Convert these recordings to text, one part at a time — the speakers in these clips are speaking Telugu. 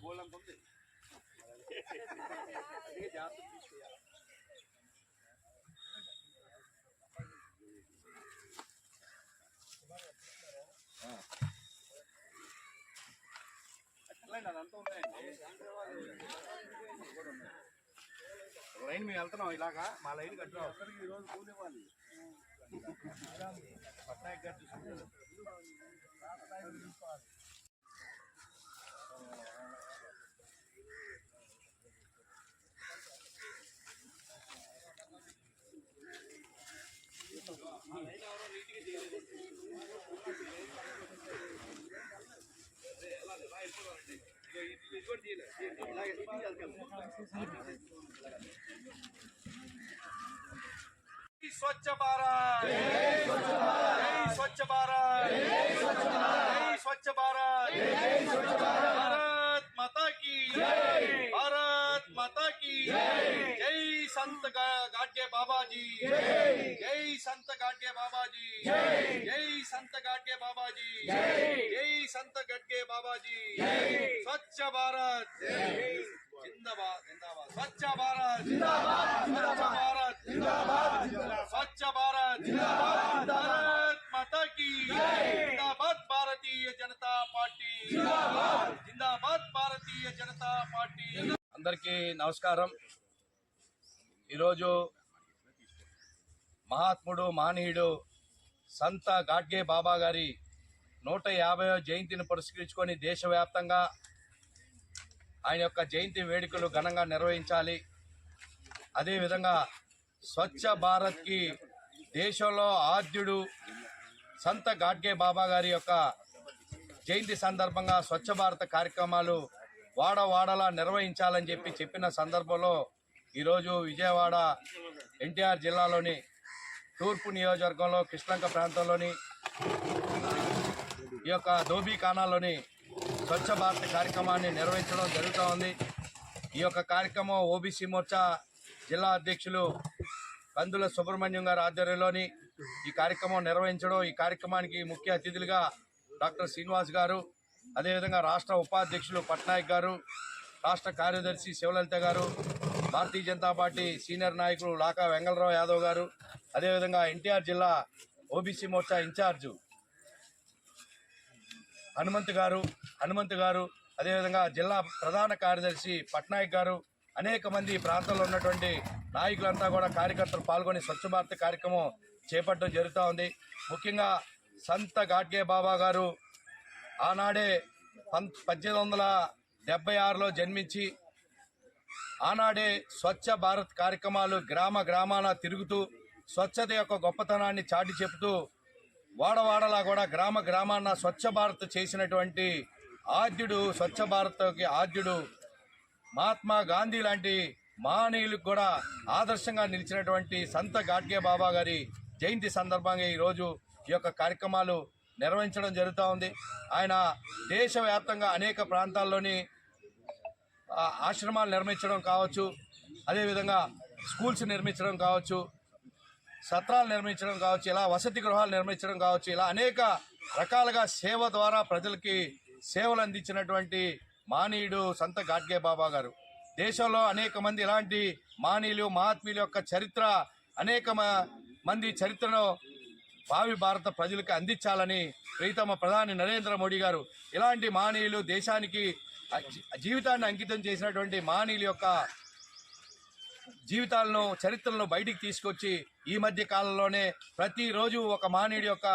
బోలంత ఉంది జాగ్రత్త తీసుకెళ్ళాలి. అదంతా ఉన్నాయండి లైన్ మేము వెళ్తున్నాం ఇలాగా మా లైన్ కట్టినా ఒక్కరికి ఈరోజు కూలి ఇవ్వాలి. పట్నాయక్ గారు చూసుకుంటారు. स्वच्छ भारत, स्वच्छ भारत, स्वच्छ भारत, भारत माता की भारत माता की जय संत गाडगे बाबा जी, जय संत गाडगे बाबा जी, जय संत गाडगे बाबा जी, जय संत गाडगे बाबा जी, स्वच्छ भारत जिंदाबाद जिंदाबाद, स्वच्छ भारत जिंदाबाद, स्वच्छ भारत जिंदाबाद, स्वच्छ भारत जिंदाबाद, भारत माता की जिंदाबाद, भारतीय जनता पार्टी जिंदाबाद, जिंदाबाद भारतीय जनता पार्टी. అందరికీ నమస్కారం. ఈరోజు మహాత్ముడు మానీయుడు సంత గాడ్గే బాబా గారి 150వ జయంతిని పురస్కరించుకొని దేశవ్యాప్తంగా ఆయన యొక్క జయంతి వేడుకలు ఘనంగా నిర్వహించాలి. అదేవిధంగా స్వచ్ఛ భారత్కి దేశంలో ఆద్యుడు సంత గాడ్గే బాబా గారి యొక్క జయంతి సందర్భంగా స్వచ్ఛ భారత్ కార్యక్రమాలు వాడవాడలా నిర్వహించాలని చెప్పిన సందర్భంలో ఈరోజు విజయవాడ ఎన్టీఆర్ జిల్లాలోని తూర్పు నియోజకవర్గంలో కృష్ణంక ప్రాంతంలోని ఈ యొక్క ధోబీ ఖానాలోని స్వచ్ఛ భారత్ కార్యక్రమాన్ని నిర్వహించడం జరుగుతూ ఉంది. ఈ యొక్క కార్యక్రమం ఓబీసీ మోర్చా జిల్లా అధ్యక్షులు కందుల సుబ్రహ్మణ్యం గారి ఆధ్వర్యంలోని ఈ కార్యక్రమం నిర్వహించడం, ఈ కార్యక్రమానికి ముఖ్య అతిథులుగా డాక్టర్ శ్రీనివాస్ గారు, అదేవిధంగా రాష్ట్ర ఉపాధ్యక్షులు పట్నాయక్ గారు, రాష్ట్ర కార్యదర్శి శివలలిత గారు, భారతీయ జనతా పార్టీ సీనియర్ నాయకులు లాకా వెంగళరావు యాదవ్ గారు, అదేవిధంగా ఎన్టీఆర్ జిల్లా ఓబీసీ మోర్చా ఇన్ఛార్జు హనుమంత్ గారు, అదేవిధంగా జిల్లా ప్రధాన కార్యదర్శి పట్నాయక్ గారు, అనేక మంది ప్రాంతంలో ఉన్నటువంటి నాయకులంతా కూడా కార్యకర్తలు పాల్గొని స్వచ్ఛ భారత్ కార్యక్రమం చేపట్టడం జరుగుతూ ఉంది. ముఖ్యంగా సంత గాడ్గే బాబా గారు ఆనాడే 1876లో జన్మించి ఆనాడే స్వచ్ఛ భారత్ కార్యక్రమాలు గ్రామాన తిరుగుతూ స్వచ్ఛత యొక్క గొప్పతనాన్ని చాటి చెబుతూ వాడవాడలా కూడా గ్రామాన స్వచ్ఛ భారత్ చేసినటువంటి ఆద్యుడు, స్వచ్ఛ భారత్కి ఆద్యుడు మహాత్మా గాంధీ లాంటి మహనీయులకు కూడా ఆదర్శంగా నిలిచినటువంటి సంత గాడ్గే బాబా గారి జయంతి సందర్భంగా ఈరోజు ఈ యొక్క కార్యక్రమాలు నిర్వహించడం జరుగుతూ ఉంది. ఆయన దేశవ్యాప్తంగా అనేక ప్రాంతాల్లోని ఆశ్రమాలు నిర్మించడం కావచ్చు, అదేవిధంగా స్కూల్స్ నిర్మించడం కావచ్చు, సత్రాలు నిర్మించడం కావచ్చు, ఇలా వసతి గృహాలు నిర్మించడం కావచ్చు, ఇలా అనేక రకాలుగా సేవ ద్వారా ప్రజలకి సేవలు అందించినటువంటి మానీయుడు సంత గాడ్గే బాబా గారు. దేశంలో అనేక మంది ఇలాంటి మానీయులు మహాత్ముల యొక్క చరిత్ర, అనేక మంది చరిత్రను భావి భారత ప్రజలకు అందించాలని ప్రీతమ ప్రధాని నరేంద్ర మోడీ గారు ఇలాంటి మానీయులు దేశానికి జీవితాన్ని అంకితం చేసినటువంటి మానీయుల యొక్క జీవితాలను, చరిత్రలను బయటికి తీసుకొచ్చి ఈ మధ్య కాలంలోనే ప్రతిరోజు ఒక మానవుడి యొక్క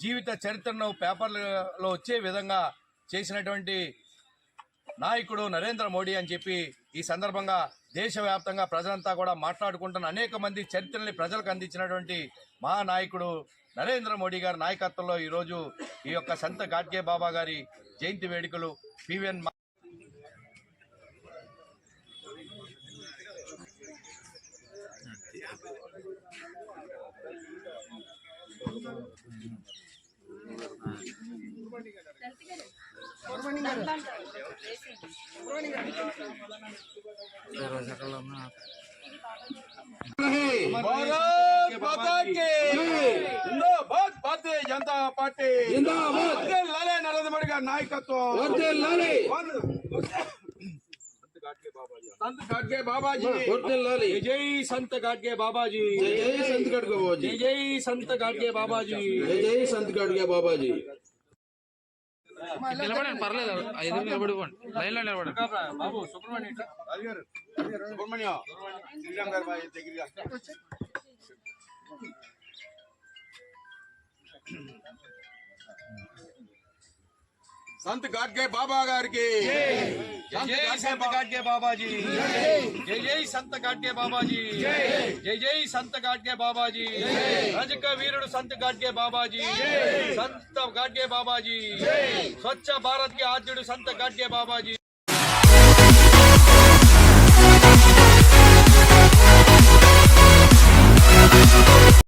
జీవిత చరిత్రను పేపర్లలో వచ్చే విధంగా చేసినటువంటి నాయకుడు నరేంద్ర మోడీ అని చెప్పి ఈ సందర్భంగా దేశవ్యాప్తంగా ప్రజలంతా కూడా మాట్లాడుకుంటున్న అనేక మంది చరిత్రని ప్రజలకు అందించినటువంటి మహానాయకుడు నరేంద్ర మోడీ గారి నాయకత్వంలో ఈరోజు ఈ యొక్క సంత గాడ్గే బాబా గారి జయంతి వేడుకలు పివిఎన్ भारतीय जनता पार्टी जिंदाबाद, नरेंद्र मोदी का नायकत्व। संत गाडगे बाबा जी వర్ధిల్లాలి. जय संत गाडगे बाबा जी జై జై సంత్ గాడ్గే బాబాజీ. जय संत गाडगे बाबा जी జై జై సంత్ గాడ్గే బాబాజీ. నిలబడండి, పర్లేదు, 5 నిలబడిపోండి, లైన్ లో నిలబడండి. बाबू सुब्रमण्य सुब्रमण्य సంత్ గాడ్గే బాబా గారికి जय संत गाडगे बाबा जी जय संत गाडगे बाबा जी जय संत गाडगे बाबा जी रजक वीरुడు संत गाडगे बाबा जी संत गाडगे बाबा जी स्वच्छ भारत के आद्युడు संत गाडगे बाबा जी